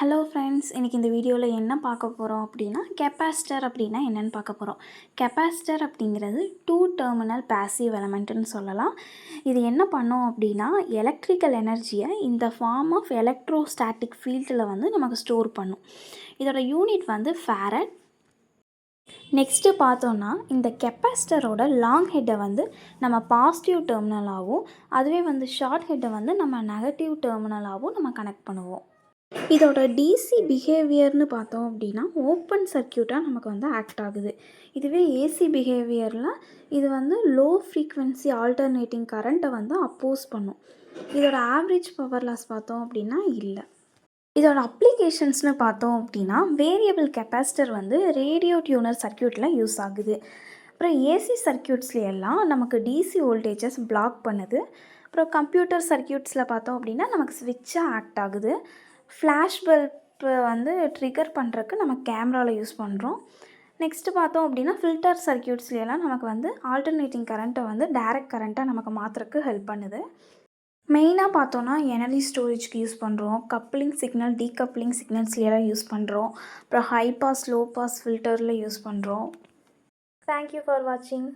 Hello friends, இன்றைக்கி இந்த வீடியோவில் என்ன பார்க்க போகிறோம் அப்படின்னா, கெப்பாசிட்டர் அப்படின்னா என்னென்னு பார்க்க போகிறோம். கெப்பாசிட்டர் அப்படிங்கிறது 2 டெர்மினல் பேசிவ் எலமெண்ட்டுன்னு சொல்லலாம். இது என்ன பண்ணும் அப்படின்னா, எலக்ட்ரிக்கல் எனர்ஜியை இந்த ஃபார்ம் ஆஃப் எலக்ட்ரோஸ்டாட்டிக் ஃபீல்டில் வந்து நமக்கு ஸ்டோர் பண்ணும். இதோட யூனிட் வந்து ஃபாரட். நெக்ஸ்ட்டு பார்த்தோன்னா, இந்த கெப்பாசிட்டரோட லாங் ஹெட்டை வந்து நம்ம பாசிட்டிவ் டெர்மினலாகவும், அதுவே வந்து ஷார்ட் ஹெட்டை வந்து நம்ம நெகட்டிவ் டெர்மினலாகவும் நம்ம கனெக்ட் பண்ணுவோம். இதோட டிசி பிஹேவியர்னு பார்த்தோம் அப்படின்னா, ஓப்பன் சர்க்யூட்டாக நமக்கு வந்து ஆக்ட் ஆகுது. இதுவே ஏசி பிஹேவியரில் இது வந்து லோ ஃப்ரீக்வென்சி ஆல்டர்னேட்டிங் கரண்ட்டை வந்து அப்போஸ் பண்ணும். இதோட ஆவரேஜ் பவர் லாஸ் பார்த்தோம் அப்படின்னா இல்லை. இதோட அப்ளிகேஷன்ஸ்னு பார்த்தோம் அப்படின்னா, வேரியபிள் கெப்பாசிட்டர் வந்து ரேடியோ டியூனர் சர்க்யூட்டில் யூஸ் ஆகுது. அப்புறம் ஏசி சர்க்யூட்ஸ்லையெல்லாம் நமக்கு டிசி வோல்டேஜஸ் பிளாக் பண்ணுது. அப்புறம் கம்ப்யூட்டர் சர்க்யூட்ஸில் பார்த்தோம் அப்படின்னா நமக்கு ஸ்விட்சாக ஆக்ட் ஆகுது. ஃப்ளாஷ் பல்பை வந்து ட்ரிகர் பண்ணுறதுக்கு நம்ம கேமராவில் யூஸ் பண்ணுறோம். நெக்ஸ்ட்டு பார்த்தோம் அப்படின்னா ஃபில்டர் சர்க்யூட்ஸ்லையெல்லாம் நமக்கு வந்து ஆல்டர்னேட்டிங் கரண்ட்டை வந்து டைரக்ட் கரண்ட்டாக நமக்கு மாற்றுறதுக்கு ஹெல்ப் பண்ணுது. மெயினாக பார்த்தோன்னா எனர்ஜி ஸ்டோரேஜ்க்கு யூஸ் பண்ணுறோம். கப்ளிங் சிக்னல், டீகப்ளிங் சிக்னல்ஸ்லையெல்லாம் யூஸ் பண்ணுறோம். அப்புறம் ஹை பாஸ், லோ பாஸ் ஃபில்டரில் யூஸ் பண்ணுறோம். தேங்க்யூ ஃபார் வாட்சிங்.